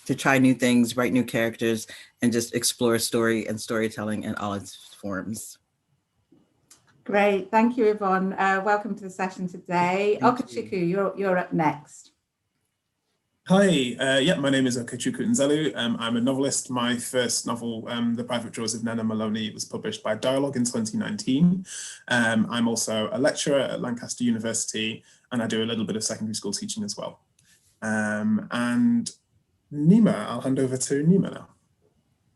to try new things, write new characters, and just explore story and storytelling in all its forms. Great, thank you, Yvonne. Welcome to the session today. Okechukwu, you're up next. Hi, yeah, my name is Okechukwu Nzelu. I'm a novelist. My first novel, The Private Drawers of Nana Maloney, was published by Dialogue in 2019. I'm also a lecturer at Lancaster University, and I do a little bit of secondary school teaching as well. And Nima, I'll hand over to Nima now.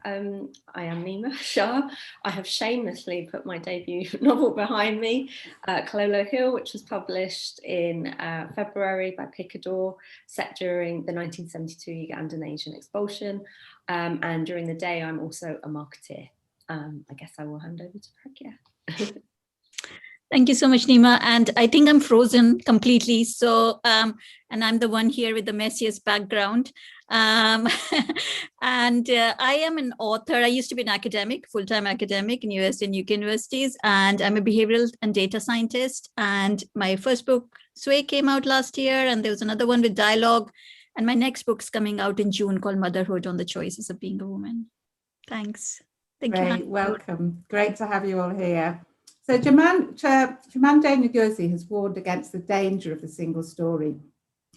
I am Nima Shah. I have shamelessly put my debut novel behind me, Kololo Hill, which was published in February by Picador, set during the 1972 Ugandan Asian expulsion. And during the day, I'm also a marketeer. I guess I will hand over to Pragya. Thank you so much, Nima. And I think I'm frozen completely. So, and I'm the one here with the messiest background. And I am an author. I used to be an academic, full-time academic in US and UK universities. And I'm a behavioral and data scientist. And my first book, Sway, came out last year. And there was another one with Dialogue. And my next book's coming out in June called Motherhood on the Choices of Being a Woman. Thanks. Thank you. Great, welcome. Great to have you all here. So Chimanada Ngozi has warned against the danger of the single story.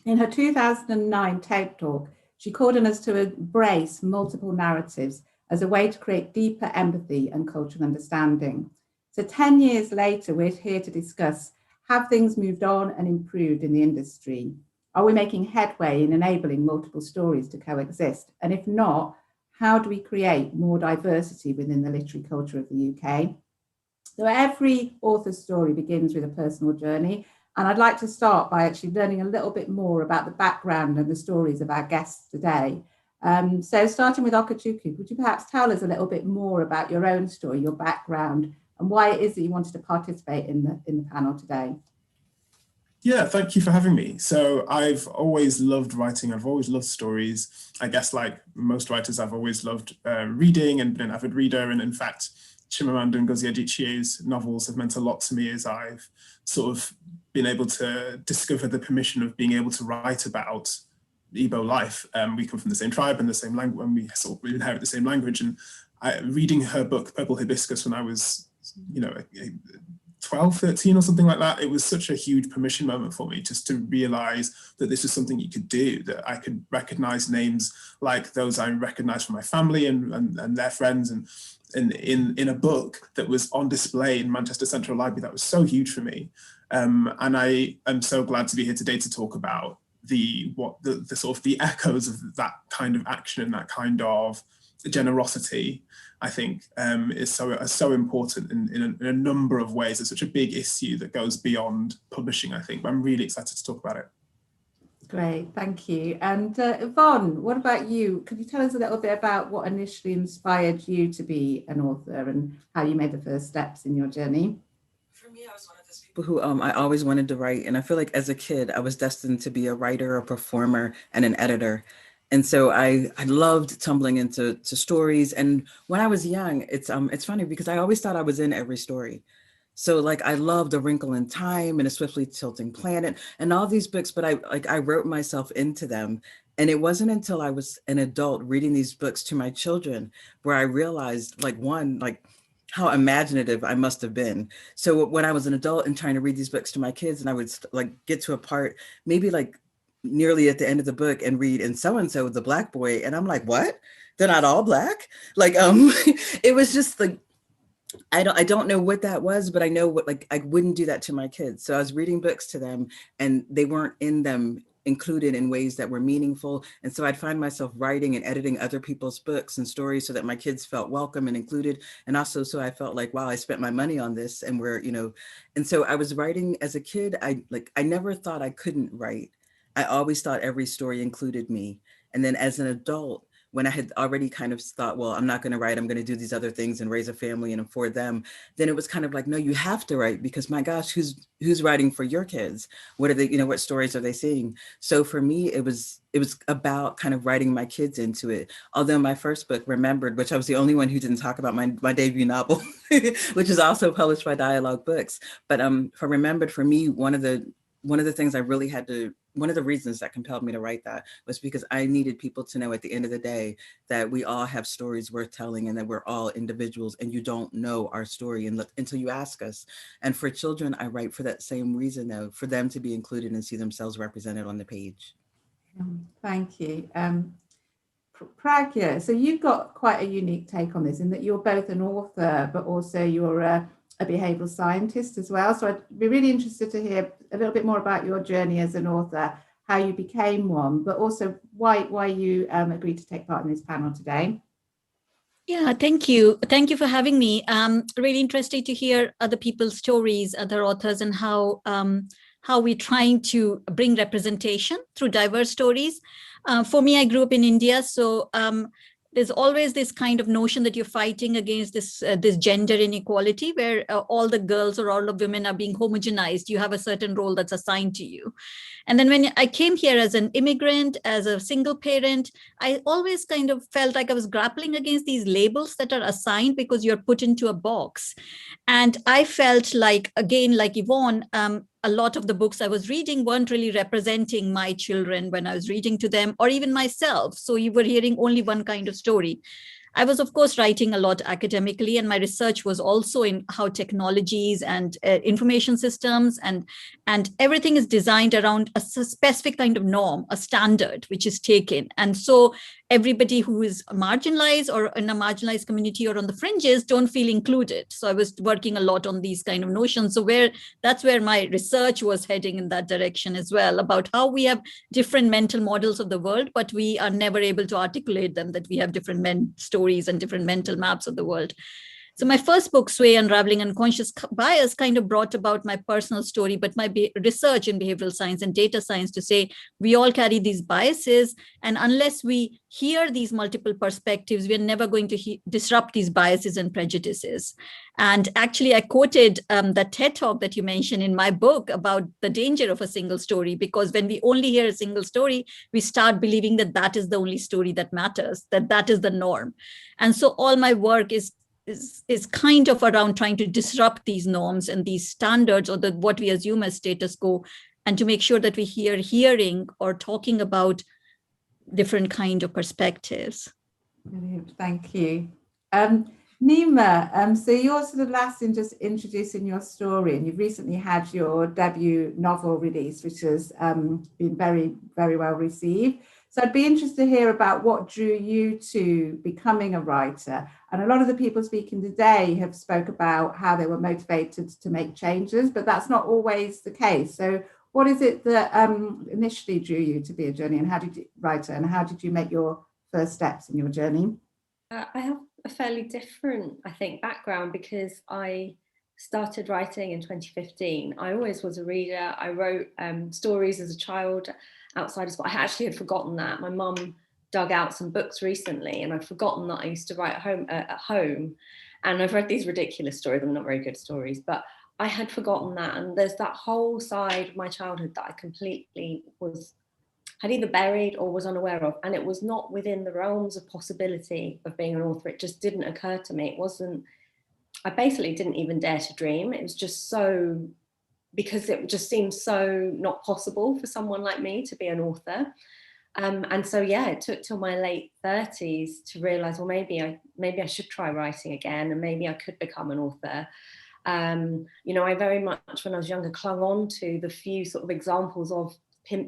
In her 2009 TedTalk, she called on us to embrace multiple narratives as a way to create deeper empathy and cultural understanding. So 10 years later, we're here to discuss, have things moved on and improved in the industry? Are we making headway in enabling multiple stories to coexist? And if not, how do we create more diversity within the literary culture of the UK? So every author's story begins with a personal journey. And I'd like to start by actually learning a little bit more about the background and the stories of our guests today. So starting with Okechukwu, would you perhaps tell us a little bit more about your own story, your background, and why it is that you wanted to participate in the panel today? Yeah, thank you for having me. So I've always loved writing. I've always loved stories. I guess like most writers, I've always loved reading and been an avid reader. And in fact, Chimanada Ngozi Adichie's novels have meant a lot to me as I've sort of been able to discover the permission of being able to write about Igbo life. We come from the same tribe and the same language, and we inherit the same language. And reading her book, Purple Hibiscus, when I was, 12, 13 or something like that, it was such a huge permission moment for me just to realize that this is something you could do, that I could recognize names like those I recognize from my family and their friends, and in a book that was on display in Manchester Central Library. That was so huge for me. And I am so glad to be here today to talk about the sort of the echoes of that kind of action and that kind of generosity. I think is so important in a number of ways. It's such a big issue that goes beyond publishing, I think. But I'm really excited to talk about it. Great, thank you. And Yvonne, what about you? Could you tell us a little bit about what initially inspired you to be an author and how you made the first steps in your journey? For me, I was one of those people who I always wanted to write. And I feel like as a kid, I was destined to be a writer, a performer, and an editor. And so I loved tumbling into stories. And when I was young, it's funny because I always thought I was in every story. So like I loved A Wrinkle in Time and A Swiftly Tilting Planet and all these books, but I wrote myself into them. And it wasn't until I was an adult reading these books to my children where I realized how imaginative I must have been. So when I was an adult and trying to read these books to my kids, and I would get to a part, maybe nearly at the end of the book and read, and so-and-so, the Black boy. And I'm like, what? They're not all Black? It was just like, I don't know what that was, but I know I wouldn't do that to my kids. So I was reading books to them and they weren't in them included in ways that were meaningful. And so I'd find myself writing and editing other people's books and stories so that my kids felt welcome and included. And also, so I felt like, wow, I spent my money on this and and so I was writing as a kid. I never thought I couldn't write. I always thought every story included me. And then as an adult, when I had already kind of thought, well, I'm not going to write, I'm going to do these other things and raise a family and afford them, then it was kind of like, no, you have to write, because my gosh, who's writing for your kids? What are they, what stories are they seeing? So for me, it was about kind of writing my kids into it. Although my first book, Remembered, which I was the only one who didn't talk about my debut novel, which is also published by Dialogue Books. But for Remembered, for me, one of the one of the things I really had to, one of the reasons that compelled me to write that was because I needed people to know at the end of the day that we all have stories worth telling and that we're all individuals and you don't know our story until you ask us. And for children, I write for that same reason though, for them to be included and see themselves represented on the page. Thank you. Pragya, so you've got quite a unique take on this in that you're both an author, but also you're a behavioural scientist as well. So I'd be really interested to hear a little bit more about your journey as an author, how you became one, but also why you agreed to take part in this panel today. Yeah, thank you. Thank you for having me. Really interested to hear other people's stories, other authors, and how we're trying to bring representation through diverse stories. For me, I grew up in India, so there's always this kind of notion that you're fighting against this gender inequality where all the girls or all the women are being homogenized. You have a certain role that's assigned to you. And then when I came here as an immigrant, as a single parent, I always kind of felt like I was grappling against these labels that are assigned because you're put into a box. And I felt like, again, like Yvonne, a lot of the books I was reading weren't really representing my children when I was reading to them, or even myself. So you were hearing only one kind of story. I was, of course, writing a lot academically, and my research was also in how technologies and information systems and everything is designed around a specific kind of norm, a standard, which is taken. And so everybody who is marginalized or in a marginalized community or on the fringes don't feel included. So I was working a lot on these kind of notions. So that's where my research was heading in that direction as well, about how we have different mental models of the world, but we are never able to articulate them, that we have different stories and different mental maps of the world. So my first book, Sway, Unraveling Unconscious Bias, kind of brought about my personal story, but my research in behavioral science and data science to say we all carry these biases. And unless we hear these multiple perspectives, we're never going to disrupt these biases and prejudices. And actually, I quoted that TED Talk that you mentioned in my book about the danger of a single story, because when we only hear a single story, we start believing that that is the only story that matters, that is the norm. And so all my work is kind of around trying to disrupt these norms and these standards, or what we assume as status quo, and to make sure that we hearing or talking about different kind of perspectives. Brilliant, thank you. Nima, so you're sort of last in just introducing your story, and you've recently had your debut novel released, which has been very, very well received. So I'd be interested to hear about what drew you to becoming a writer. And a lot of the people speaking today have spoke about how they were motivated to make changes, but that's not always the case. So what is it that initially drew you to be a journey, and how did you make your first steps in your journey? I have a fairly different, I think, background, because I started writing in 2015. I always was a reader. I wrote stories as a child outside of school. I actually had forgotten that. My mum dug out some books recently, and I'd forgotten that I used to write at home. And I've read these ridiculous stories. I'm not very good stories, but I had forgotten that. And there's that whole side of my childhood that I completely had either buried or was unaware of, and it was not within the realms of possibility of being an author. It just didn't occur to me. I basically didn't even dare to dream. It was just so, because it just seemed so not possible for someone like me to be an author. And so, yeah, it took till my late 30s to realize, well, maybe I should try writing again, and maybe I could become an author. I very much, when I was younger, clung on to the few sort of examples of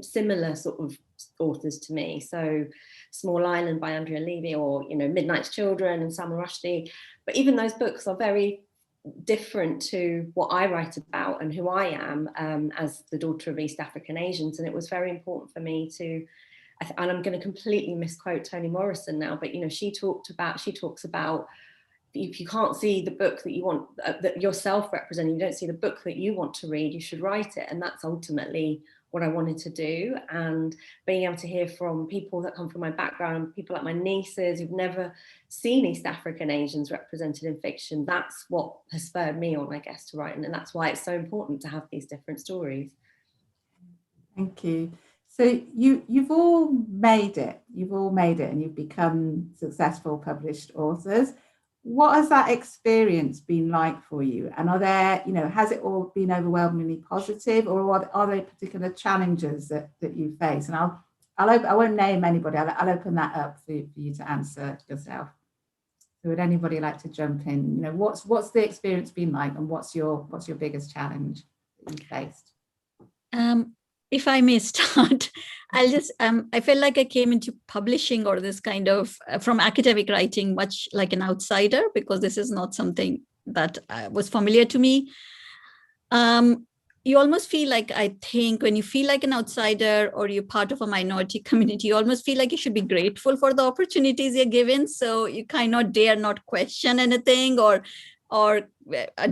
similar sort of authors to me. So Small Island by Andrea Levy, or Midnight's Children and Salman Rushdie. But even those books are very different to what I write about and who I am as the daughter of East African Asians. And it was very important for me to, and I'm going to completely misquote Toni Morrison now, but she talks about, if you can't see the book that you want, that yourself representing, you don't see the book that you want to read, you should write it. And that's ultimately what I wanted to do. And being able to hear from people that come from my background, people like my nieces who've never seen East African Asians represented in fiction, that's what has spurred me on, I guess, to write. And that's why it's so important to have these different stories. Thank you. So you've all made it, and you've become successful published authors. what has that experience been like for you? And are there, has it all been overwhelmingly positive, or are there particular challenges that you face? And I won't name anybody. I'll open that up for you to answer yourself. So would anybody like to jump in? What's the experience been like, and what's your biggest challenge that you faced? If I may start, I'll just, I felt like I came into publishing or this kind of, from academic writing, much like an outsider, because this is not something that was familiar to me. You almost feel like, I think when you feel like an outsider or you're part of a minority community, you almost feel like you should be grateful for the opportunities you're given. So you kind of dare not question anything or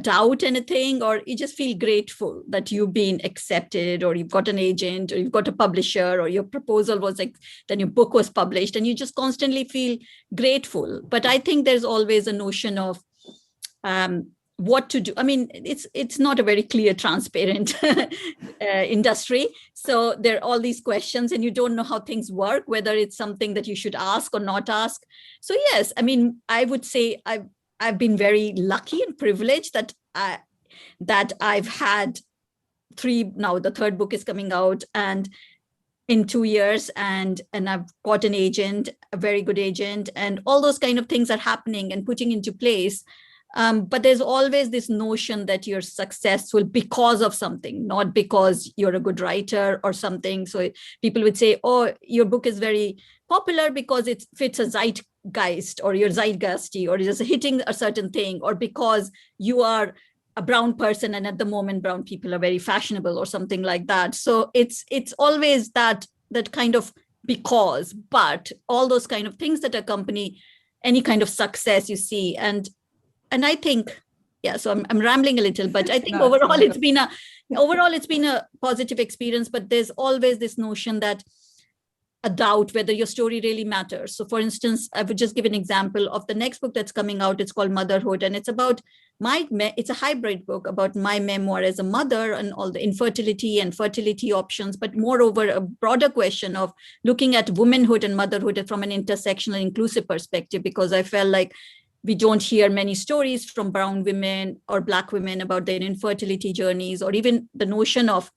doubt anything, or you just feel grateful that you've been accepted, or you've got an agent, or you've got a publisher, or your proposal was like, then your book was published, and you just constantly feel grateful. But I think there's always a notion of what to do. I mean, it's not a very clear, transparent industry. So there are all these questions, and you don't know how things work, whether it's something that you should ask or not ask. So yes, I mean, I would say I've been very lucky and privileged that I've had three, now the third book is coming out, and in 2 years, and I've got an agent, a very good agent, and all those kind of things are happening and putting into place. But there's always this notion that you're successful because of something, not because you're a good writer or something. So people would say, oh, your book is very popular because it fits a zeitgeist, or you're zeitgeisty, or you're just hitting a certain thing, or because you are a brown person and at the moment brown people are very fashionable or something like that. So it's always that kind of because, but all those kind of things that accompany any kind of success you see. And I think, yeah, so I'm rambling a little, but I think overall it's been a positive experience, but there's always this notion that a doubt whether your story really matters. So for instance, I would just give an example of the next book that's coming out. It's called Motherhood, and it's about it's a hybrid book about my memoir as a mother and all the infertility and fertility options, but moreover, a broader question of looking at womanhood and motherhood from an intersectional, inclusive perspective, because I felt like we don't hear many stories from brown women or Black women about their infertility journeys, or even the notion of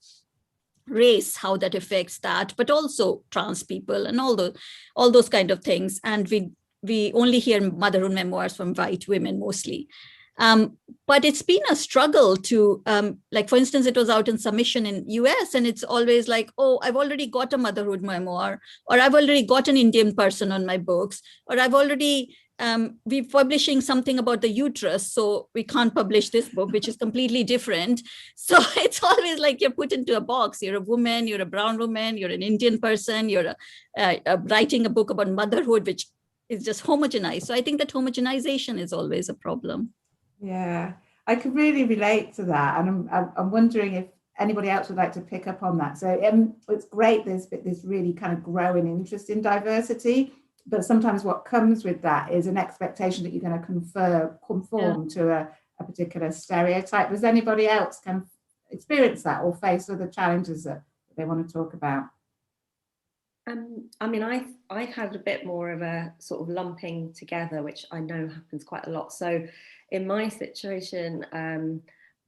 race, how that affects that, but also trans people and all those kind of things. And we only hear motherhood memoirs from white women mostly. But it's been a struggle to, like, for instance, it was out in submission in US, and it's always like, oh, I've already got a motherhood memoir, or I've already got an Indian person on my books, or I've already we're publishing something about the uterus, so we can't publish this book, which is completely different. So it's always like you're put into a box. You're a woman, you're a brown woman, you're an Indian person, you're writing a book about motherhood, which is just homogenized. So I think that homogenization is always a problem. Yeah, I could really relate to that, and I'm wondering if anybody else would like to pick up on that. So it's great, there's this really kind of growing interest in diversity, but sometimes what comes with that is an expectation that you're going to conform to a particular stereotype. Does anybody else kind of experience that or face other challenges that they want to talk about? I mean, I had a bit more of a sort of lumping together, which I know happens quite a lot. So in my situation,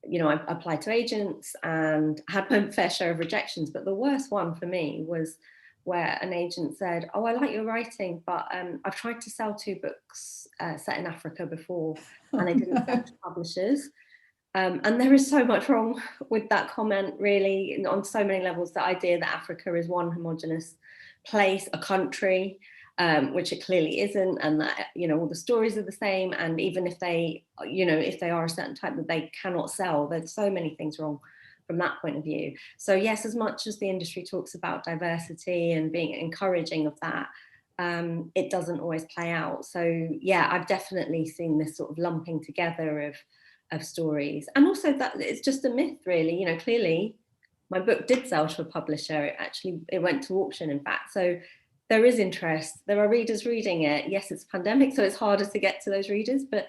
you know, I applied to agents and had my fair share of rejections, but the worst one for me was where an agent said, oh, I like your writing, but I've tried to sell 2 books set in Africa before, and they didn't sell to publishers. And there is so much wrong with that comment, really, on so many levels. The idea that Africa is one homogenous place, a country, which it clearly isn't, and that, you know, all the stories are the same, and even if they, you know, if they are a certain type that they cannot sell, there's so many things wrong from that point of view. So yes, as much as the industry talks about diversity and being encouraging of that, it doesn't always play out. So yeah, I've definitely seen this sort of lumping together of stories, and also that it's just a myth, really. You know, clearly my book did sell to a publisher. It went to auction, in fact. So there is interest. There are readers reading it. Yes, it's a pandemic, so it's harder to get to those readers, but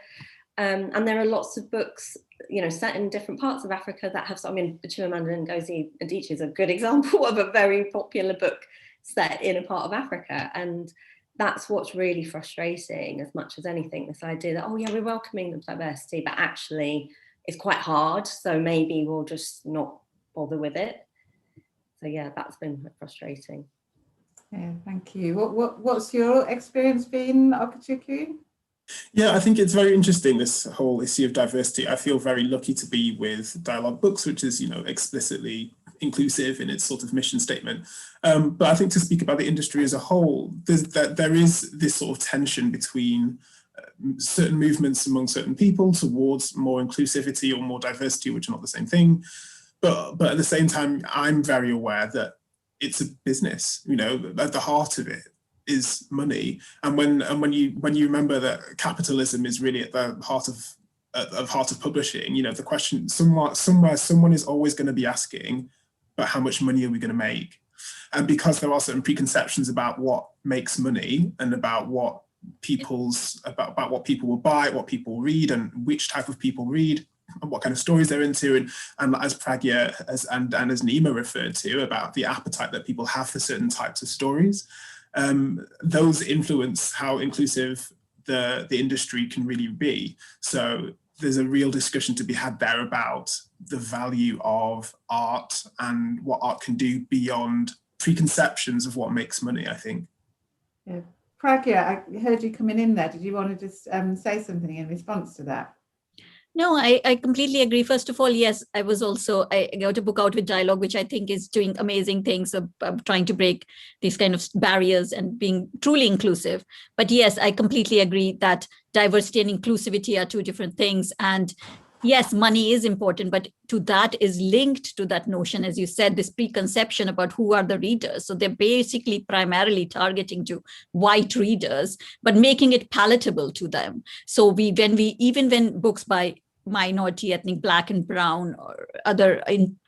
and there are lots of books, you know, set in different parts of Africa that have, I mean, Chimanada Ngozi Adichie is a good example of a very popular book set in a part of Africa. And that's what's really frustrating as much as anything, this idea that, oh yeah, we're welcoming the diversity, but actually it's quite hard, so maybe we'll just not bother with it. So yeah, that's been frustrating. Yeah, thank you. What's your experience been, Okechukwu? Yeah, I think it's very interesting, this whole issue of diversity. I feel very lucky to be with Dialogue Books, which is, explicitly inclusive in its sort of mission statement. But I think to speak about the industry as a whole, there is this sort of tension between certain movements among certain people towards more inclusivity or more diversity, which are not the same thing. But at the same time, I'm very aware that it's a business, at the heart of it is money. And when you remember that capitalism is really at the heart of publishing, the question, somewhere someone is always going to be asking, but how much money are we going to make? And because there are certain preconceptions about what makes money and about what people will buy, what people read, and which type of people read, and what kind of stories they're into, and as Pragya and as Nima referred to, about the appetite that people have for certain types of stories, those influence how inclusive the industry can really be. So there's a real discussion to be had there about the value of art and what art can do beyond preconceptions of what makes money, I think. Yeah. Pragya, I heard you coming in there. Did you want to just say something in response to that? No, I completely agree. First of all, yes, I got a book out with Dialogue, which I think is doing amazing things of trying to break these kind of barriers and being truly inclusive. But yes, I completely agree that diversity and inclusivity are two different things. And yes, money is important, but to that is linked to that notion, as you said, this preconception about who are the readers. So they're basically primarily targeting to white readers, but making it palatable to them. So when books by minority, ethnic, Black and brown, or other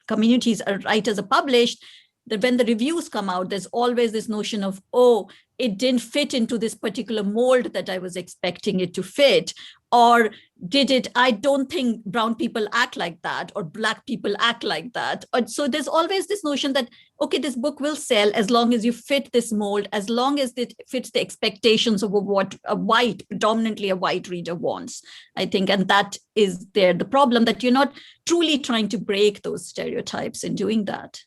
communities writers are published, that when the reviews come out, there's always this notion of, oh, it didn't fit into this particular mold that I was expecting it to fit. Or I don't think brown people act like that, or Black people act like that. So there's always this notion that, okay, this book will sell as long as you fit this mold, as long as it fits the expectations of what predominantly a white reader wants, I think. And that is the problem, that you're not truly trying to break those stereotypes in doing that.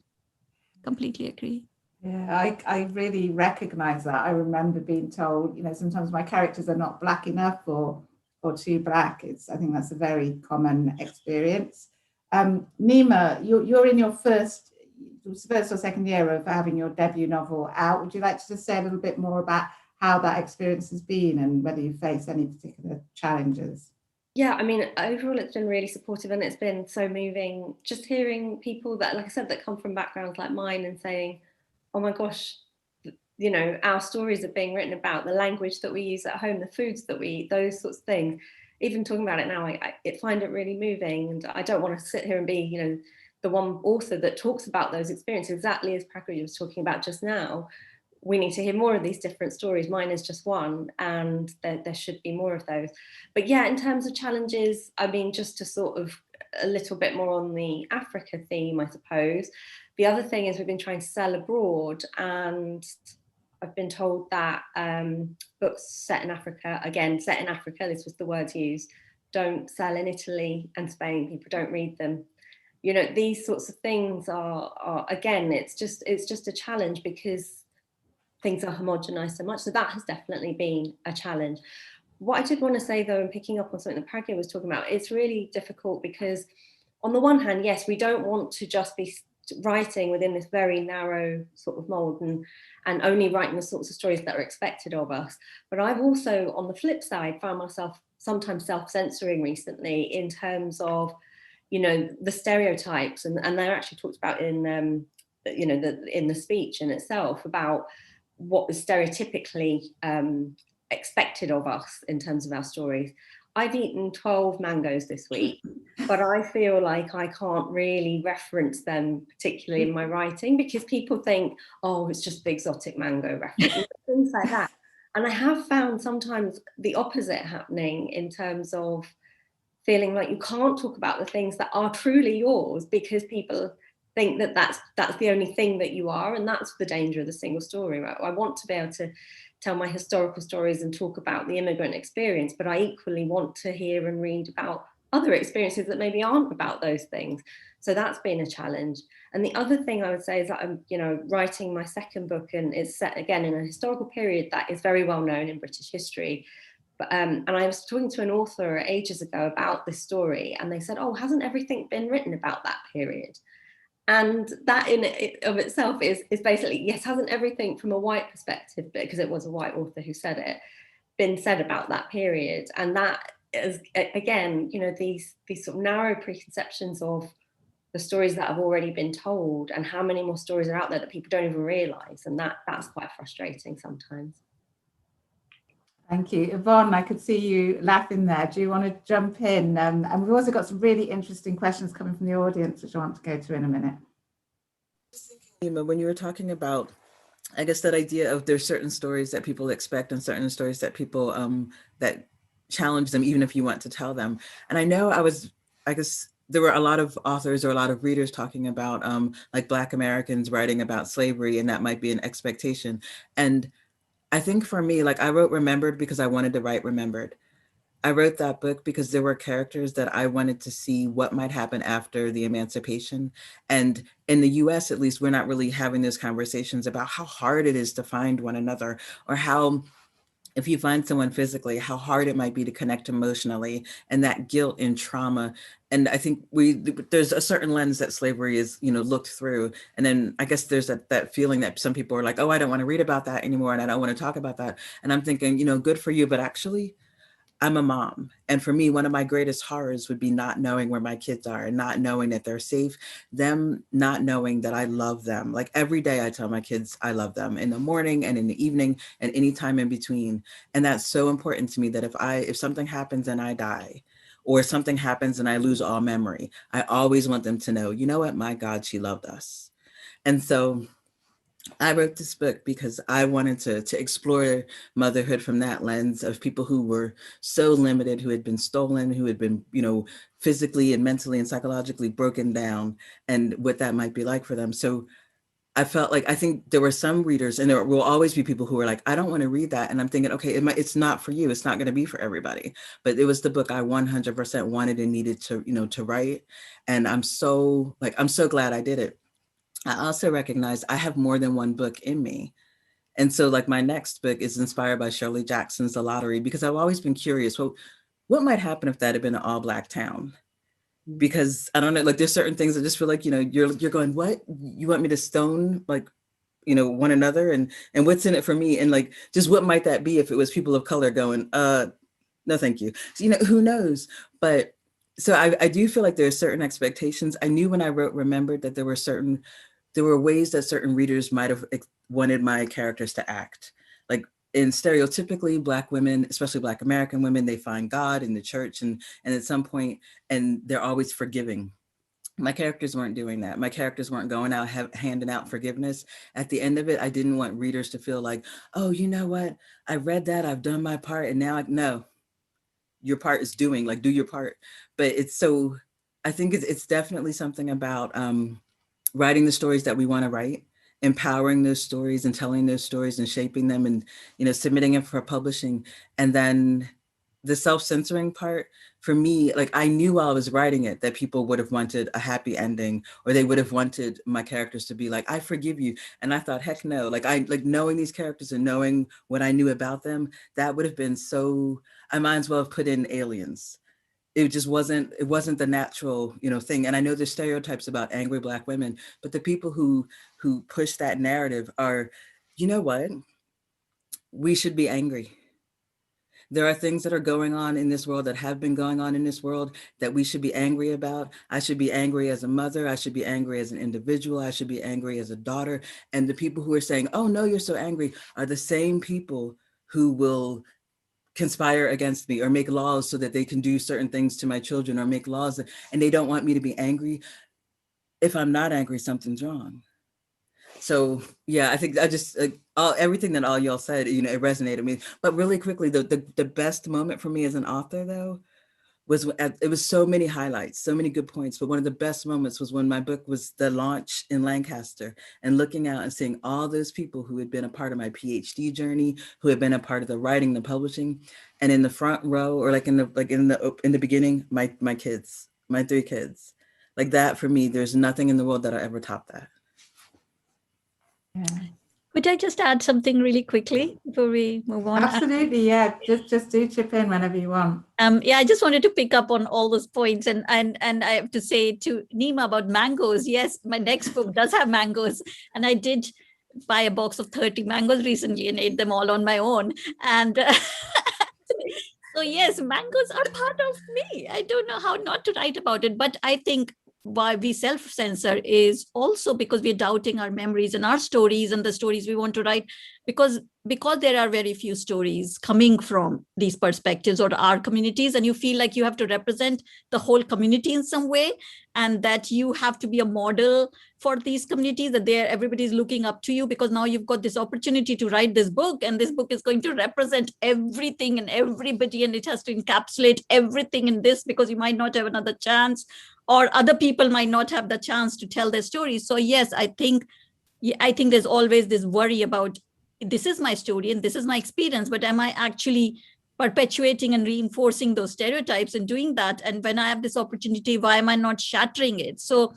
Completely agree. Yeah, I really recognize that. I remember being told, sometimes my characters are not Black enough or too Black. I think that's a very common experience. Nima, you're in your first or second year of having your debut novel out. Would you like to just say a little bit more about how that experience has been and whether you face any particular challenges? Yeah, I mean, overall, it's been really supportive, and it's been so moving just hearing people that, like I said, that come from backgrounds like mine and saying, oh my gosh, our stories are being written about, the language that we use at home, the foods that we eat, those sorts of things. Even talking about it now, I find it really moving, and I don't want to sit here and be, the one author that talks about those experiences, exactly as Pragya was talking about just now. We need to hear more of these different stories. Mine is just one, and there should be more of those. But yeah, in terms of challenges, I mean, just to sort of a little bit more on the Africa theme, I suppose. The other thing is we've been trying to sell abroad, and I've been told that books set in Africa, this was the word used, don't sell in Italy and Spain. People don't read them. These sorts of things are again, it's just a challenge because things are homogenized so much. So that has definitely been a challenge. What I did want to say, though, and picking up on something that Pragya was talking about, it's really difficult because on the one hand, yes, we don't want to just be writing within this very narrow sort of mold and only writing the sorts of stories that are expected of us. But I've also, on the flip side, found myself sometimes self-censoring recently in terms of, the stereotypes, and they're actually talked about in, in the speech in itself about what was stereotypically expected of us in terms of our stories. I've eaten 12 mangoes this week, but I feel like I can't really reference them particularly in my writing because people think, oh, it's just the exotic mango reference, things like that. And I have found sometimes the opposite happening in terms of feeling like you can't talk about the things that are truly yours because people think that that's the only thing that you are, and that's the danger of the single story, right? I want to be able to tell my historical stories and talk about the immigrant experience, but I equally want to hear and read about other experiences that maybe aren't about those things. So that's been a challenge. And the other thing I would say is that I'm, writing my second book, and it's set again in a historical period that is very well known in British history. But, and I was talking to an author ages ago about this story, and they said, oh, hasn't everything been written about that period? And that in it of itself is basically, yes, hasn't everything from a white perspective, because it was a white author who said it, been said about that period? And that is, again, these sort of narrow preconceptions of the stories that have already been told, and how many more stories are out there that people don't even realize. And that's quite frustrating sometimes. Thank you. Yvonne, I could see you laughing there. Do you want to jump in? And we've also got some really interesting questions coming from the audience, which I want to go to in a minute. When you were talking about, I guess, that idea of there's certain stories that people expect and certain stories that people, that challenge them, even if you want to tell them. And I know I guess there were a lot of authors or a lot of readers talking about like Black Americans writing about slavery, and that might be an expectation. And I think for me, like I wrote Remembered because I wanted to write Remembered. I wrote that book because there were characters that I wanted to see what might happen after the emancipation. And in the US, at least, we're not really having those conversations about how hard it is to find one another, or how, if you find someone physically, how hard it might be to connect emotionally, and that guilt and trauma. And I think there's a certain lens that slavery is, looked through. And then I guess there's that feeling that some people are like, oh, I don't want to read about that anymore, and I don't want to talk about that. And I'm thinking, good for you, but actually, I'm a mom. And for me, one of my greatest horrors would be not knowing where my kids are and not knowing that they're safe, them not knowing that I love them. Like every day I tell my kids I love them, in the morning and in the evening and any time in between. And that's so important to me, that if something happens and I die, or something happens and I lose all memory, I always want them to know, you know what, my God, she loved us. And so I wrote this book because I wanted to explore motherhood from that lens of people who were so limited, who had been stolen, who had been, physically and mentally and psychologically broken down, and what that might be like for them. So I felt like, I think there were some readers, and there will always be people who are like, I don't want to read that. And I'm thinking, okay, it's not for you. It's not going to be for everybody. But it was the book I 100% wanted and needed to write. And I'm so glad I did it. I also recognize I have more than one book in me. And so like my next book is inspired by Shirley Jackson's The Lottery, because I've always been curious, well, what might happen if that had been an all Black town? Because I don't know, like there's certain things I just feel like, you're going, what? You want me to stone like, one another, and what's in it for me? And like, just what might that be if it was people of color going, no, thank you. So, who knows? But so I do feel like there are certain expectations. I knew when I wrote Remembered that there were ways that certain readers might have wanted my characters to act. Like in stereotypically Black women, especially Black American women, they find God in the church and at some point, and they're always forgiving. My characters weren't doing that. My characters weren't going out handing out forgiveness. At the end of it, I didn't want readers to feel like, oh, you know what? I read that, I've done my part, and now no, your part is do your part. But I think it's definitely something about writing the stories that we want to write, empowering those stories and telling those stories and shaping them, and submitting them for publishing. And then the self-censoring part, for me, like I knew while I was writing it that people would have wanted a happy ending, or they would have wanted my characters to be like, I forgive you. And I thought, heck no, like knowing these characters and knowing what I knew about them, that would have been so, I might as well have put in aliens. It wasn't the natural, thing. And I know there's stereotypes about angry Black women, but the people who push that narrative are, you know what? We should be angry. There are things that are going on in this world, that have been going on in this world, that we should be angry about. I should be angry as a mother. I should be angry as an individual. I should be angry as a daughter. And the people who are saying, oh no, you're so angry, are the same people who will conspire against me or make laws so that they can do certain things to my children, or make laws and they don't want me to be angry. If I'm not angry, something's wrong. So yeah, I think I just everything that all y'all said, it resonated with me. But really quickly, the best moment for me as an author though it was so many highlights, so many good points. But one of the best moments was when my book was the launch in Lancaster, and looking out and seeing all those people who had been a part of my PhD journey, who had been a part of the writing, the publishing, and in the front row, or like in the beginning, my kids, my 3 kids, like that. For me, there's nothing in the world that'll ever top that. Yeah. Could I just add something really quickly before we move on? Absolutely, yeah. Just do chip in whenever you want. Yeah, I just wanted to pick up on all those points, and I have to say to Nima about mangoes. Yes, my next book does have mangoes, and I did buy a box of 30 mangoes recently and ate them all on my own. And so yes, mangoes are part of me. I don't know how not to write about it, but I think why we self-censor is also because we're doubting our memories and our stories and the stories we want to write, because there are very few stories coming from these perspectives or our communities, and you feel like you have to represent the whole community in some way, and that you have to be a model for these communities, that everybody's looking up to you, because now you've got this opportunity to write this book, and this book is going to represent everything and everybody, and it has to encapsulate everything in this, because you might not have another chance, or other people might not have the chance to tell their stories. So yes, I think there's always this worry about, this is my story and this is my experience, but am I actually perpetuating and reinforcing those stereotypes and doing that? And when I have this opportunity, why am I not shattering it? So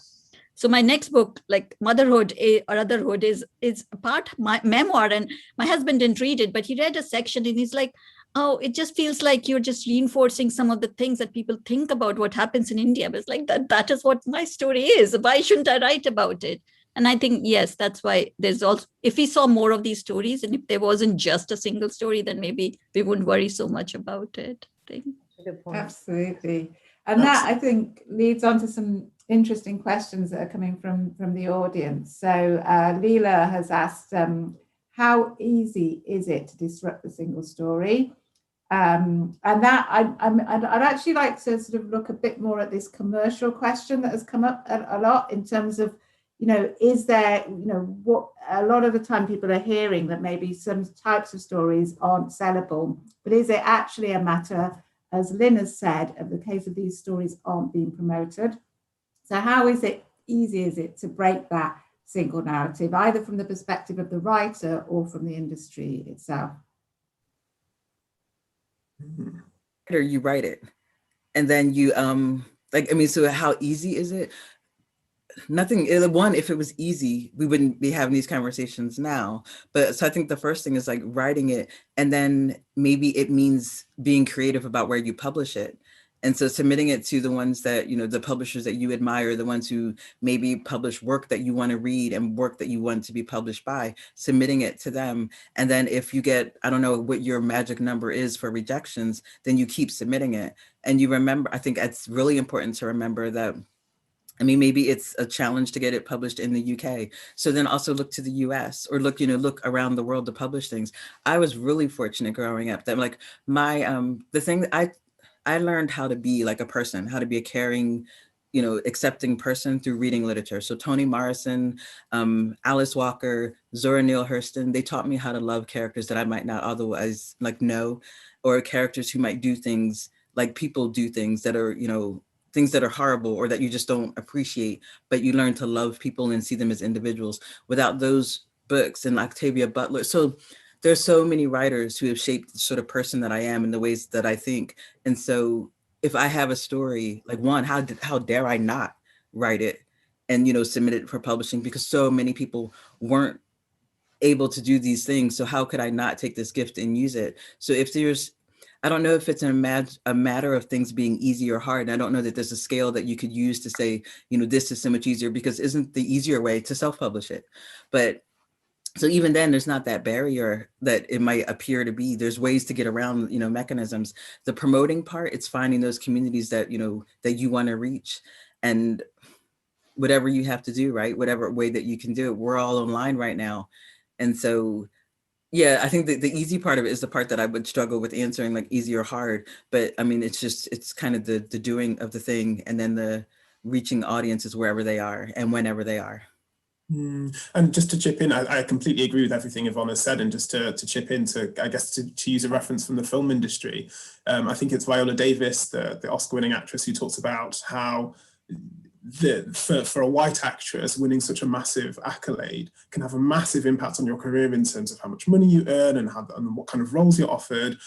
my next book, like Motherhood or Otherhood, is a part my memoir, and my husband didn't read it, but he read a section and he's like, oh, it just feels like you're just reinforcing some of the things that people think about what happens in India. But it's like, that is what my story is. Why shouldn't I write about it? And I think, yes, that's why there's also, if we saw more of these stories, and if there wasn't just a single story, then maybe we wouldn't worry so much about it. I think. Good point. Absolutely. And that, I think, leads on to some interesting questions that are coming from the audience. So Leela has asked, how easy is it to disrupt the single story? And that I'd actually like to sort of look a bit more at this commercial question that has come up a lot, in terms of, is there, what a lot of the time people are hearing that maybe some types of stories aren't sellable, but is it actually a matter, as Lynn has said, of the case of these stories aren't being promoted? So how easy is it to break that single narrative, either from the perspective of the writer or from the industry itself? Or you write it, and then you so how easy is it? Nothing. One, if it was easy, we wouldn't be having these conversations now. But so I think the first thing is like writing it, and then maybe it means being creative about where you publish it. And so submitting it to the ones that, the publishers that you admire, the ones who maybe publish work that you want to read and work that you want to be published by, submitting it to them. And then if you get, I don't know what your magic number is for rejections, then you keep submitting it. And you remember, I think it's really important to remember that, maybe it's a challenge to get it published in the UK. So then also look to the US, or look around the world to publish things. I was really fortunate growing up that like my, the thing that I learned how to be like a person, how to be a caring, accepting person through reading literature. So Toni Morrison, Alice Walker, Zora Neale Hurston, they taught me how to love characters that I might not otherwise like know, or characters who might do things like people do things that are, things that are horrible or that you just don't appreciate, but you learn to love people and see them as individuals. Without those books, and Octavia Butler. So there's so many writers who have shaped the sort of person that I am in the ways that I think. And so if I have a story, like one, how dare I not write it and, submit it for publishing, because so many people weren't able to do these things. So how could I not take this gift and use it? So if there's, I don't know if it's a matter of things being easy or hard. And I don't know that there's a scale that you could use to say, this is so much easier, because isn't the easier way to self-publish it? But so even then, there's not that barrier that it might appear to be. There's ways to get around, mechanisms. The promoting part, it's finding those communities that, that you want to reach, and whatever you have to do, right? Whatever way that you can do it. We're all online right now. And so, yeah, I think that the easy part of it is the part that I would struggle with answering, like easy or hard. But I mean, it's kind of the doing of the thing, and then the reaching audiences wherever they are and whenever they are. And just to chip in, I completely agree with everything Yvonne has said, and just to chip in, I guess to use a reference from the film industry, I think it's Viola Davis, the Oscar-winning actress, who talks about how for a white actress, winning such a massive accolade can have a massive impact on your career in terms of how much money you earn and what kind of roles you're offered,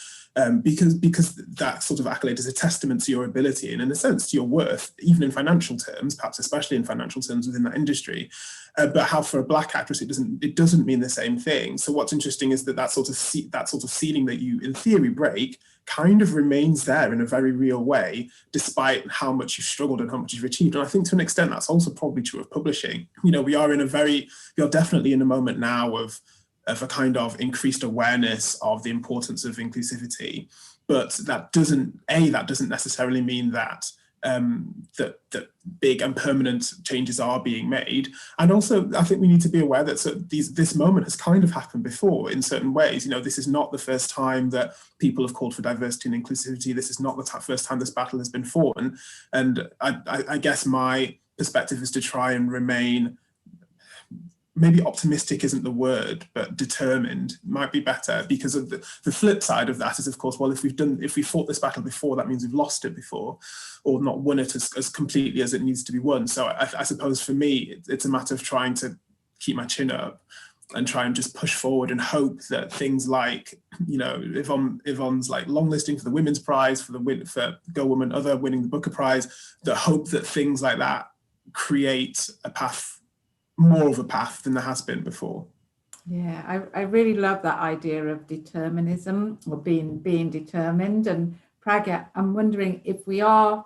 because that sort of accolade is a testament to your ability and, in a sense, to your worth, even in financial terms, perhaps especially in financial terms within that industry. But how for a Black actress it doesn't mean the same thing. So what's interesting is that sort of ceiling that you in theory break kind of remains there in a very real way, despite how much you've struggled and how much you've achieved. And I think to an extent that's also probably true of publishing. We are definitely in a moment now of a kind of increased awareness of the importance of inclusivity, but that doesn't necessarily mean that that big and permanent changes are being made. And also, I think we need to be aware that this moment has kind of happened before in certain ways. This is not the first time that people have called for diversity and inclusivity. This is not the first time this battle has been fought. And I guess my perspective is to try and remain, maybe optimistic isn't the word, but determined might be better, because of the flip side of that is, of course, well, if we fought this battle before, that means we've lost it before, or not won it as completely as it needs to be won. So I suppose for me, it's a matter of trying to keep my chin up and try and just push forward and hope that things like, Yvonne's like long listing for the Women's Prize, for Girl, Woman, Other winning the Booker Prize, that hope that things like that create a path, more of a path than there has been before. Yeah, I really love that idea of determinism, or being determined. And Pragya, I'm wondering, if we are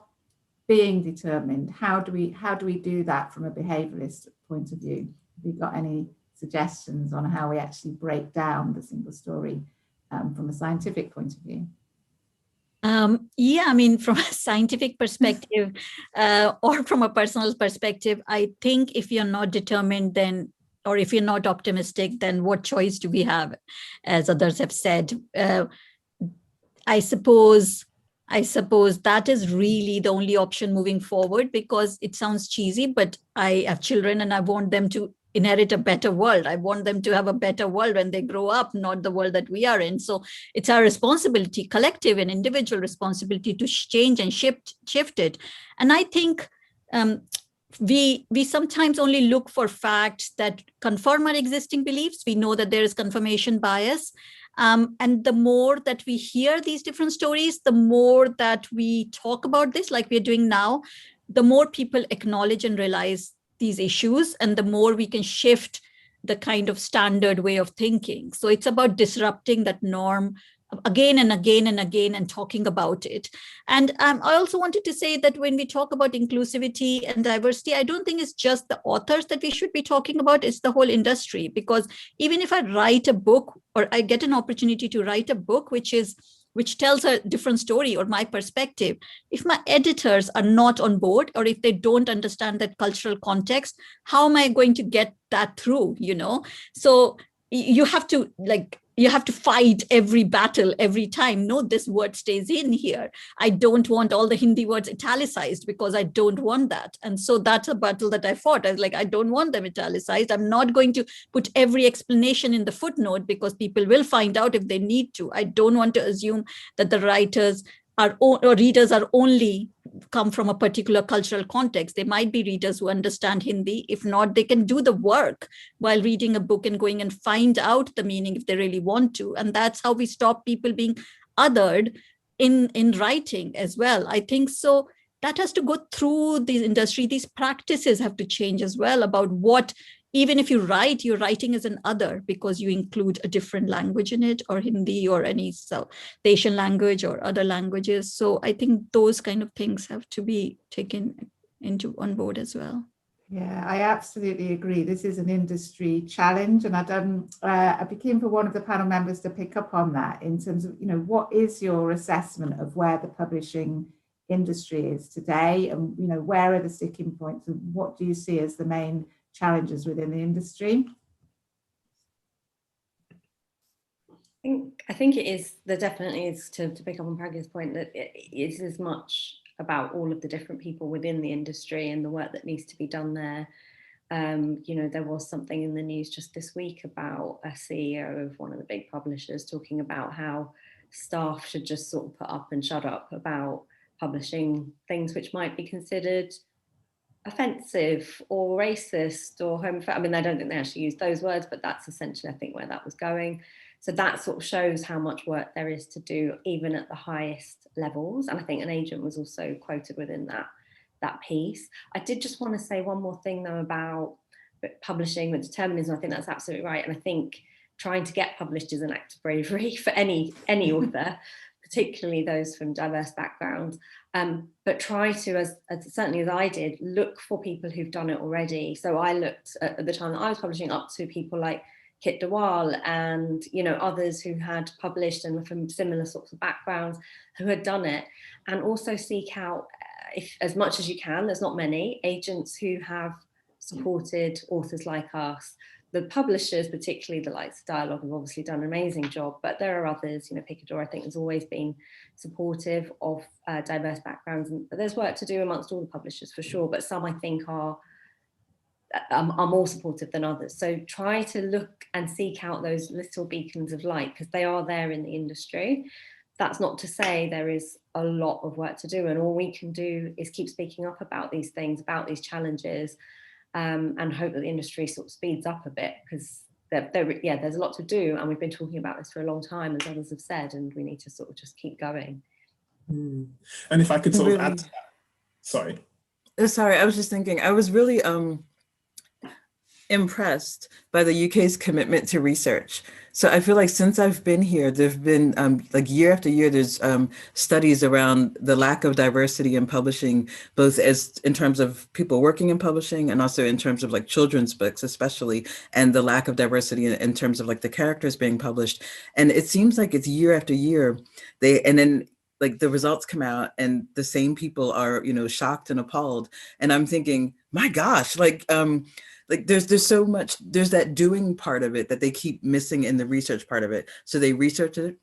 being determined, how do we do that from a behaviourist point of view? Have you got any suggestions on how we actually break down the single story from a scientific point of view? Yeah, I mean, from a scientific perspective or from a personal perspective, I think if you're not determined, then, or if you're not optimistic, then what choice do we have? As others have said, I suppose that is really the only option moving forward, because it sounds cheesy, but I have children and I want them to inherit a better world. I want them to have a better world when they grow up, not the world that we are in. So it's our responsibility, collective and individual responsibility, to change and shift it. And I think we sometimes only look for facts that confirm our existing beliefs. We know that there is confirmation bias. And the more that we hear these different stories, the more that we talk about this, like we're doing now, the more people acknowledge and realize these issues, and the more we can shift the kind of standard way of thinking. So it's about disrupting that norm again and again and again and talking about it. And I also wanted to say that when we talk about inclusivity and diversity, I don't think it's just the authors that we should be talking about, it's the whole industry. Because even if I write a book, or I get an opportunity to write a book which tells a different story or my perspective, if my editors are not on board, or if they don't understand that cultural context, how am I going to get that through, So you have to fight every battle every time. No, this word stays in here. I don't want all the Hindi words italicized, because I don't want that. And so that's a battle that I fought. I was like, I don't want them italicized. I'm not going to put every explanation in the footnote, because people will find out if they need to. I don't want to assume that the writers or readers are only come from a particular cultural context. They might be readers who understand Hindi. If not, they can do the work while reading a book and going and find out the meaning if they really want to. And that's how we stop people being othered in writing as well. I think so. That has to go through the industry. These practices have to change as well, about what, even if you write, you're writing as an other because you include a different language in it, or Hindi or any South Asian language or other languages. So I think those kind of things have to be taken on board as well. Yeah, I absolutely agree. This is an industry challenge, and I'd be keen for one of the panel members to pick up on that in terms of, what is your assessment of where the publishing industry is today, and where are the sticking points, and what do you see as the main challenges within the industry? I think it is, there definitely is, to pick up on Pragya's point, that it is as much about all of the different people within the industry and the work that needs to be done there. You know, there was something in the news just this week about a CEO of one of the big publishers talking about how staff should just sort of put up and shut up about publishing things which might be considered offensive or racist or homophobic. I mean, I don't think they actually used those words, but that's essentially, I think, where that was going. So that sort of shows how much work there is to do, even at the highest levels. And I think an agent was also quoted within that piece. I did just want to say one more thing, though, about publishing with determinism. I think that's absolutely right. And I think trying to get published is an act of bravery for any author, particularly those from diverse backgrounds. But try to, as certainly as I did, look for people who've done it already. So I looked at the time that I was publishing up to people like Kit DeWall and, you know, others who had published and were from similar sorts of backgrounds who had done it, and also seek out, if as much as you can, there's not many, agents who have supported authors like us. The publishers, particularly the likes of Dialogue, have obviously done an amazing job, but there are others, you know, Picador, I think, has always been supportive of diverse backgrounds, and there's work to do amongst all the publishers for sure, but some I think are more supportive than others. So try to look and seek out those little beacons of light, because they are there in the industry. That's not to say there is a lot of work to do, and all we can do is keep speaking up about these things, about these challenges, and hope that the industry sort of speeds up a bit, because there's a lot to do, and we've been talking about this for a long time, as others have said, and we need to sort of just keep going. And if I could sort of add to that, sorry, I was just thinking, I was really impressed by the UK's commitment to research. So I feel like since I've been here, there've been like year after year, there's studies around the lack of diversity in publishing, both as in terms of people working in publishing and also in terms of like children's books, especially, and the lack of diversity in terms of like the characters being published. And it seems like it's year after year, then like the results come out and the same people are, you know, shocked and appalled. And I'm thinking, my gosh, like there's so much, there's that doing part of it that they keep missing in the research part of it. So they research it,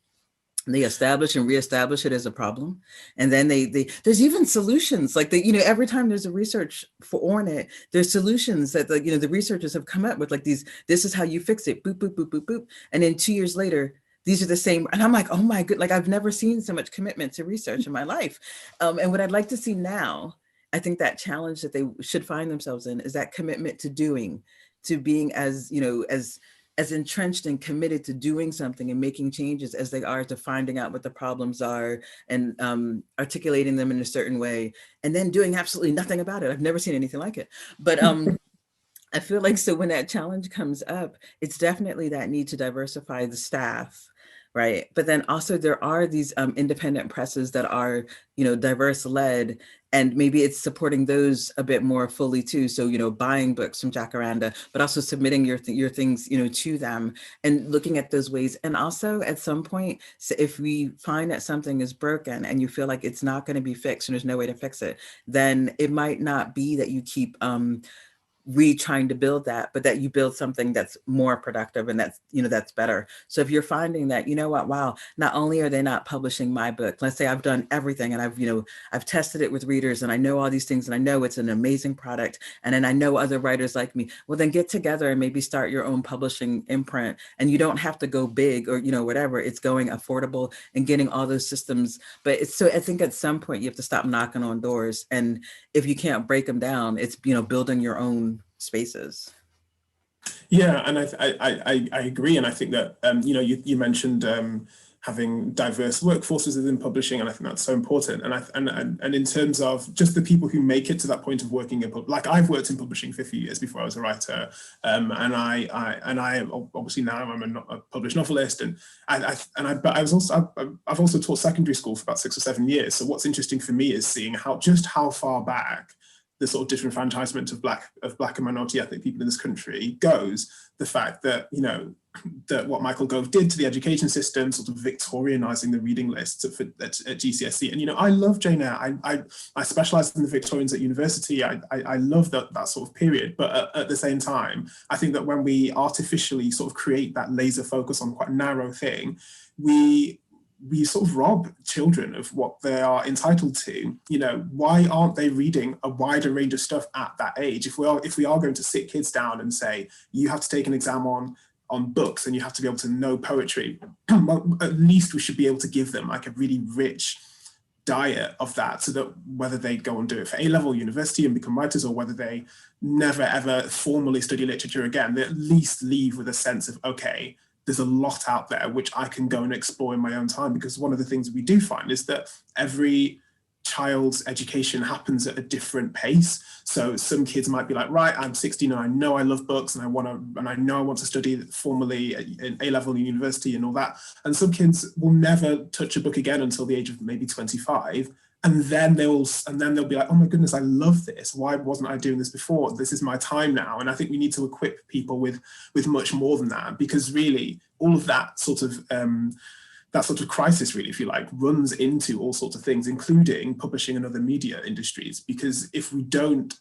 they establish and reestablish it as a problem. And then there's even solutions, like you know, every time there's a research on it, there's solutions that you know, the researchers have come up with, like this is how you fix it, boop, boop, boop, boop, boop. And then 2 years later, these are the same. And I'm like, oh my God, like I've never seen so much commitment to research in my life. And what I'd like to see now, I think that challenge that they should find themselves in is that commitment to doing, to being as, you know, as entrenched and committed to doing something and making changes as they are to finding out what the problems are and articulating them in a certain way, and then doing absolutely nothing about it. I've never seen anything like it. But I feel like, so when that challenge comes up, it's definitely that need to diversify the staff, right? But then also there are these independent presses that are, you know, diverse led, and maybe it's supporting those a bit more fully too. So, you know, buying books from Jacaranda, but also submitting your things, you know, to them and looking at those ways. And also at some point, so if we find that something is broken and you feel like it's not going to be fixed and there's no way to fix it, then it might not be that you keep trying to build that, but that you build something that's more productive and that's, you know, that's better. So if you're finding that, you know what, wow, not only are they not publishing my book, let's say I've done everything and I've tested it with readers and I know all these things and I know it's an amazing product, and then I know other writers like me, well then get together and maybe start your own publishing imprint. And you don't have to go big or, you know, whatever, it's going affordable and getting all those systems. But it's, so I think at some point you have to stop knocking on doors, and if you can't break them down, it's, you know, building your own spaces. Yeah, and I agree, and I think that you know, you mentioned having diverse workforces within publishing, and I think that's so important. And in terms of just the people who make it to that point of working in like I've worked in publishing for a few years before I was a writer, and I obviously now I'm a published novelist, I've also taught secondary school for about 6 or 7 years. So what's interesting for me is seeing how far back the sort of disenfranchisement of black and minority ethnic people in this country goes. The fact that, you know, that what Michael Gove did to the education system, sort of Victorianizing the reading lists at GCSE. And, you know, I love Jane Eyre. I specialized in the Victorians at university. I love that sort of period. But at the same time, I think that when we artificially sort of create that laser focus on quite a narrow thing, we we sort of rob children of what they are entitled to. You know, why aren't they reading a wider range of stuff at that age? If we are going to sit kids down and say, you have to take an exam on books and you have to be able to know poetry, well, at least we should be able to give them like a really rich diet of that, so that whether they go and do it for A-level university and become writers, or whether they never ever formally study literature again, they at least leave with a sense of, okay, there's a lot out there which I can go and explore in my own time. Because one of the things we do find is that every child's education happens at a different pace. So some kids might be like, right, I'm 16 and I know I love books and I know I want to study formally in A-level university and all that. And some kids will never touch a book again until the age of maybe 25. And then they'll be like, oh my goodness, I love this. Why wasn't I doing this before? This is my time now. And I think we need to equip people with much more than that, because really all of that sort of crisis, really, if you like, runs into all sorts of things, including publishing and other media industries. Because if we don't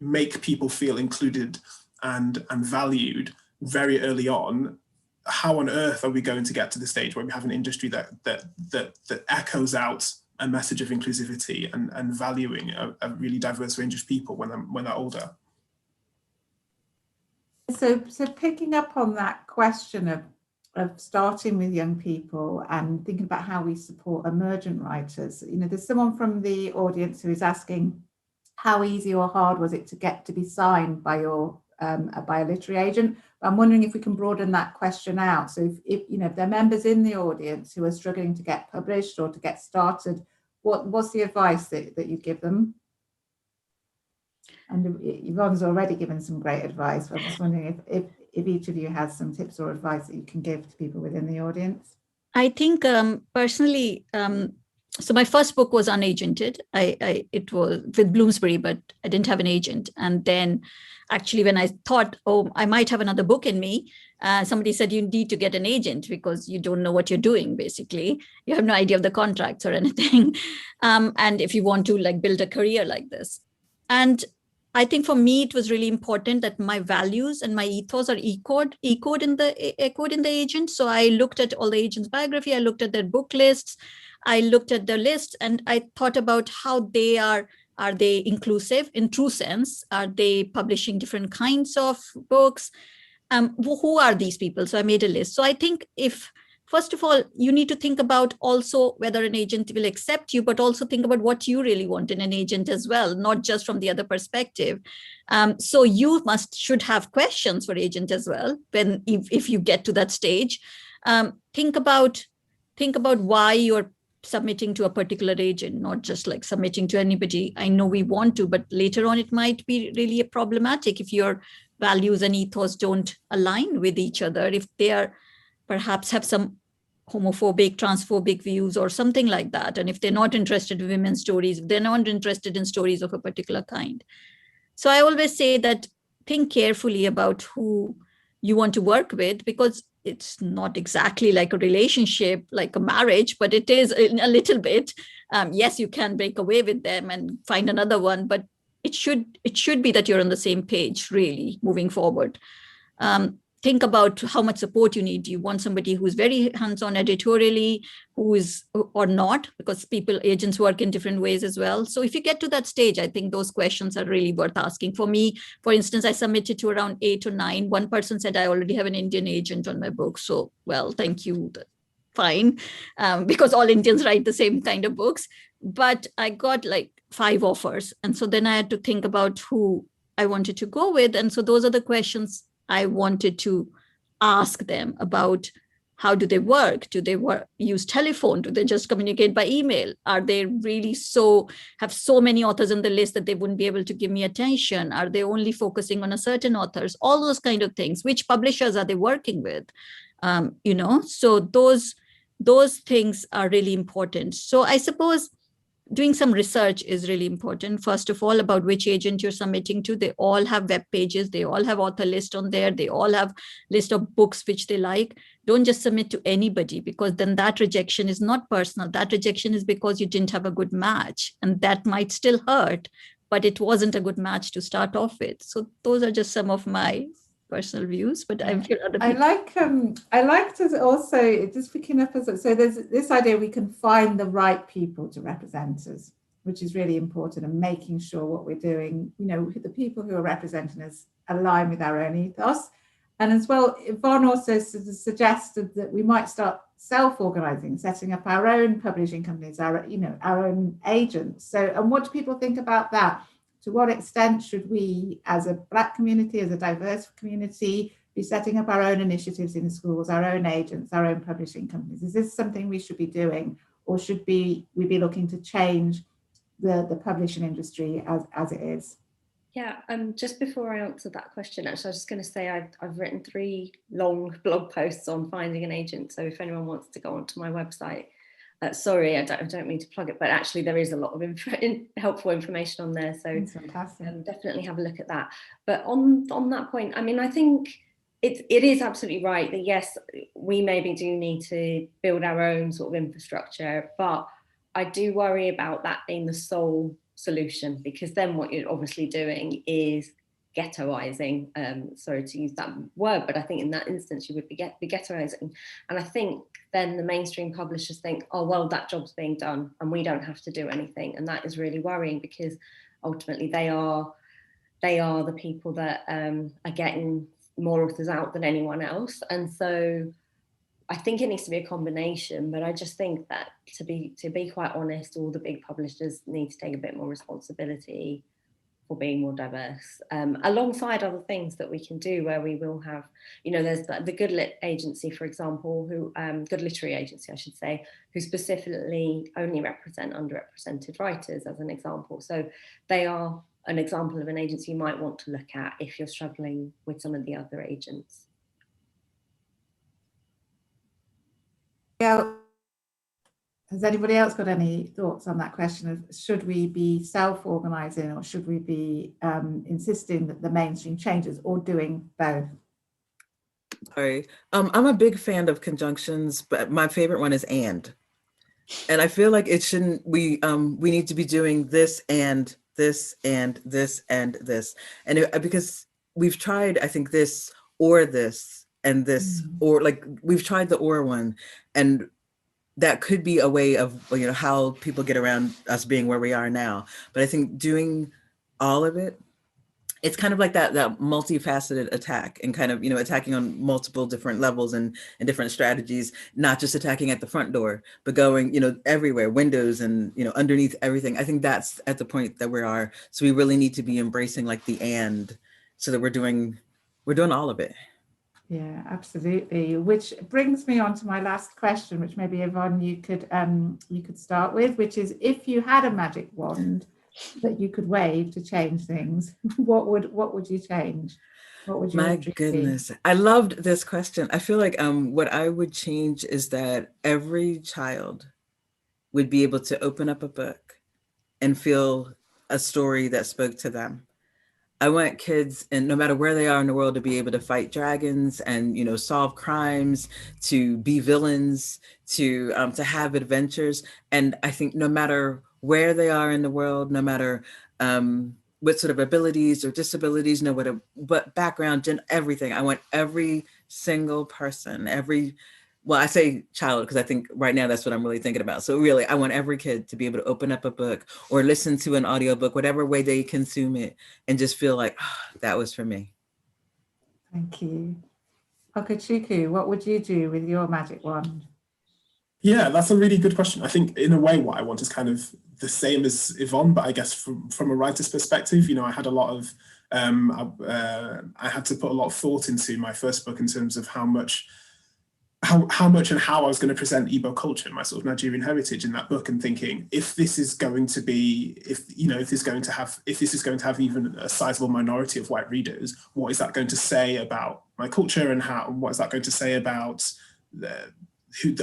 make people feel included and valued very early on, how on earth are we going to get to the stage where we have an industry that echoes out a message of inclusivity and valuing a really diverse range of people when they're older? So picking up on that question of starting with young people and thinking about how we support emergent writers, you know, there's someone from the audience who is asking, how easy or hard was it to get to be signed by a literary agent? I'm wondering if we can broaden that question out. So if you know, if there are members in the audience who are struggling to get published or to get started, what's the advice that you give them? And Yvonne's already given some great advice, but I'm just wondering if each of you has some tips or advice that you can give to people within the audience. I think personally, so my first book was unagented. It was with Bloomsbury, but I didn't have an agent. And then actually when I thought, oh, I might have another book in me, somebody said you need to get an agent because you don't know what you're doing, basically. You have no idea of the contracts or anything. And if you want to like build a career like this. And I think for me, it was really important that my values and my ethos are echoed in the agent. So I looked at all the agents' biography, I looked at their book lists, I looked at their list, and I thought about how they are they inclusive in true sense? Are they publishing different kinds of books? Who are these people? So I made a list. So I think first of all, you need to think about also whether an agent will accept you, but also think about what you really want in an agent as well, not just from the other perspective. So you should have questions for agent as well if you get to that stage. Think about why you're submitting to a particular agent, not just like submitting to anybody. I know we want to, but later on it might be really problematic if your values and ethos don't align with each other, if they are perhaps have some homophobic, transphobic views or something like that. And if they're not interested in women's stories, if they're not interested in stories of a particular kind. So I always say that think carefully about who you want to work with, because it's not exactly like a relationship, like a marriage, but it is a little bit. Yes, you can break away with them and find another one, but it should be that you're on the same page, really, moving forward. Think about how much support you need. Do you want somebody who's very hands-on editorially, or not? Because agents work in different ways as well. So if you get to that stage, I think those questions are really worth asking. For me, for instance, I submitted to around 8 or 9. One person said, I already have an Indian agent on my book. So, well, thank you. Fine. Because all Indians write the same kind of books. But I got like 5 offers. And so then I had to think about who I wanted to go with. And so those are the questions I wanted to ask them about. How do they work? Do they use telephone? Do they just communicate by email? Are they really have so many authors on the list that they wouldn't be able to give me attention? Are they only focusing on a certain authors? All those kind of things. Which publishers are they working with? So those things are really important. So I suppose doing some research is really important. First of all, about which agent you're submitting to. They all have web pages. They all have author list on there. They all have list of books which they like. Don't just submit to anybody, because then that rejection is not personal. That rejection is because you didn't have a good match, and that might still hurt, but it wasn't a good match to start off with. So those are just some of my personal views, but I'm sure other I people. like to also, just picking up as, so there's this idea we can find the right people to represent us, which is really important, and making sure what we're doing, you know, the people who are representing us align with our own ethos. And as well, Yvonne also suggested that we might start self-organizing, setting up our own publishing companies, our own agents. So, and what do people think about that? To what extent should we, as a Black community, as a diverse community, be setting up our own initiatives in schools, our own agents, our own publishing companies? Is this something we should be doing, or should we be looking to change the publishing industry as it is? Yeah, just before I answer that question, actually, I was just going to say I've written 3 long blog posts on finding an agent. So if anyone wants to go onto my website, sorry, I don't mean to plug it, but actually there is a lot of helpful information on there. So definitely have a look at that. But on that point, I mean, I think it is absolutely right that yes, we maybe do need to build our own sort of infrastructure, but I do worry about that being the sole solution, because then what you're obviously doing is ghettoizing, sorry to use that word, but I think in that instance you would be ghettoizing. And I think then the mainstream publishers think, oh, well, that job's being done and we don't have to do anything. And that is really worrying, because ultimately they are the people that are getting more authors out than anyone else. And so I think it needs to be a combination, but I just think that to be quite honest, all the big publishers need to take a bit more responsibility for being more diverse, alongside other things that we can do, where we will have, you know, there's the Good Lit agency, for example, who Good Literary agency, I should say, who specifically only represent underrepresented writers, as an example. So they are an example of an agency you might want to look at if you're struggling with some of the other agents. Yeah. Has anybody else got any thoughts on that question of should we be self-organizing, or should we be insisting that the mainstream changes, or doing both? Sorry, I'm a big fan of conjunctions, but my favorite one is and I feel like it shouldn't. We need to be doing this and this and this and this, and because we've tried, I think, this or this and this, or like we've tried the or one, and that could be a way of, you know, how people get around us being where we are now. But I think doing all of it, it's kind of like that multifaceted attack, and kind of, you know, attacking on multiple different levels and different strategies, not just attacking at the front door, but going, you know, everywhere, windows and, you know, underneath everything. I think that's at the point that we are. So we really need to be embracing like the and, so that we're doing all of it. Yeah, absolutely. Which brings me on to my last question, which maybe Yvonne you could start with, which is, if you had a magic wand that you could wave to change things, what would you change? What would your My dream goodness, be? I loved this question. I feel like what I would change is that every child would be able to open up a book and feel a story that spoke to them. I want kids, and no matter where they are in the world, to be able to fight dragons and, you know, solve crimes, to be villains, to have adventures. And I think no matter where they are in the world, no matter what sort of abilities or disabilities, no matter what background, everything. I want every single person, well, I say child because I think right now that's what I'm really thinking about. So really, I want every kid to be able to open up a book or listen to an audiobook, whatever way they consume it, and just feel like, oh, that was for me. Thank you. Okachukwu, what would you do with your magic wand? Yeah, that's a really good question. I think in a way what I want is kind of the same as Yvonne, but I guess from a writer's perspective, you know, I had a lot of, I had to put a lot of thought into my first book in terms of how much and how I was going to present Igbo culture, my sort of Nigerian heritage in that book, and thinking, if this is going to have even a sizable minority of white readers, what is that going to say about my culture, and what is that going to say about the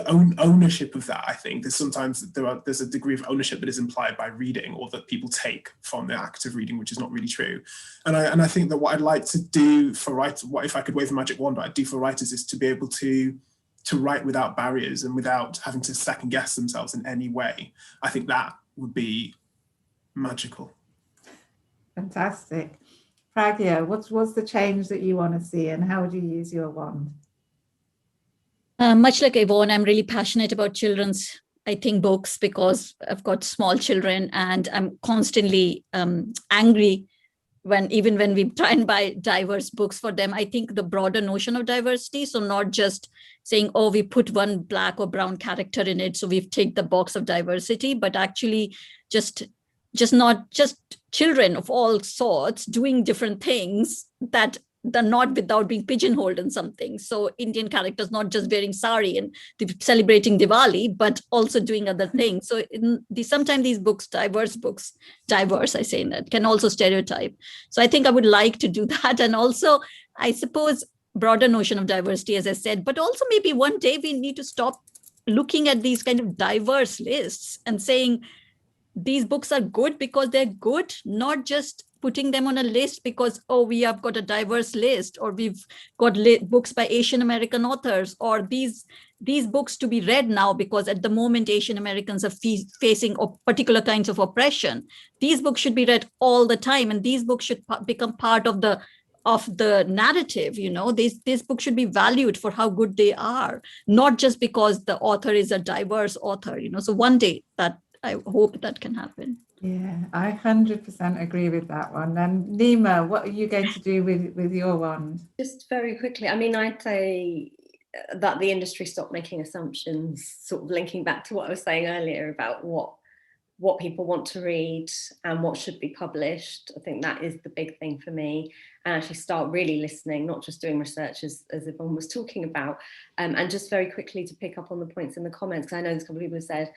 ownership of that? I think there's a degree of ownership that is implied by reading, or that people take from the act of reading, which is not really true. And I think that what I'd like to do for writers, what if I could wave a magic wand, what I'd do for writers is to be able to write without barriers and without having to second guess themselves in any way. I think that would be magical. Fantastic. Pragya, what's the change that you want to see, and how would you use your wand? Much like Yvonne, I'm really passionate about children's, I think, books, because I've got small children and I'm constantly angry even when we try and buy diverse books for them. I think the broader notion of diversity, so not just saying, oh, we put one black or brown character in it, so we've ticked the box of diversity, but actually just not just children of all sorts doing different things that they're not without being pigeonholed in something. So Indian characters not just wearing sari and celebrating Diwali, but also doing other things. So sometimes these books, diverse, I say that, can also stereotype. So I think I would like to do that. And also, I suppose, broader notion of diversity, as I said, but also maybe one day we need to stop looking at these kind of diverse lists and saying, these books are good because they're good, not just putting them on a list because, oh, we have got a diverse list, or we've got books by Asian American authors, or these books to be read now because at the moment Asian Americans are facing particular kinds of oppression. These books should be read all the time, and these books should become part of the narrative. These books should be valued for how good they are, not just because the author is a diverse author. So one day that I hope that can happen. Yeah, I 100% agree with that one. And Nima, what are you going to do with your wand? Just very quickly, I mean, I'd say that the industry stopped making assumptions, sort of linking back to what I was saying earlier about what people want to read and what should be published. I think that is the big thing for me, and actually start really listening, not just doing research as Yvonne was talking about. And just very quickly to pick up on the points in the comments, because I know there's a couple of people who said,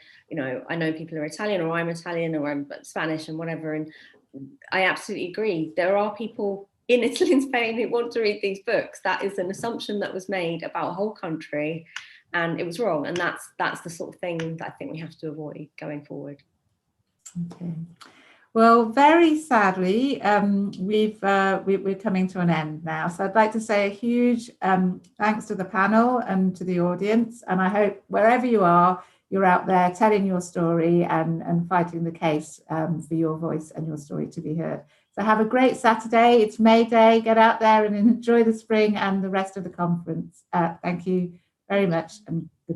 I know people are Italian, or I'm Italian, or I'm Spanish and whatever. And I absolutely agree. There are people in Italy and Spain who want to read these books. That is an assumption that was made about a whole country, and it was wrong. And that's the sort of thing that I think we have to avoid going forward. Okay. Well, very sadly, we're coming to an end now. So I'd like to say a huge thanks to the panel and to the audience. And I hope wherever you are, you're out there telling your story and fighting the case for your voice and your story to be heard. So have a great Saturday. It's May Day. Get out there and enjoy the spring and the rest of the conference. Thank you very much. And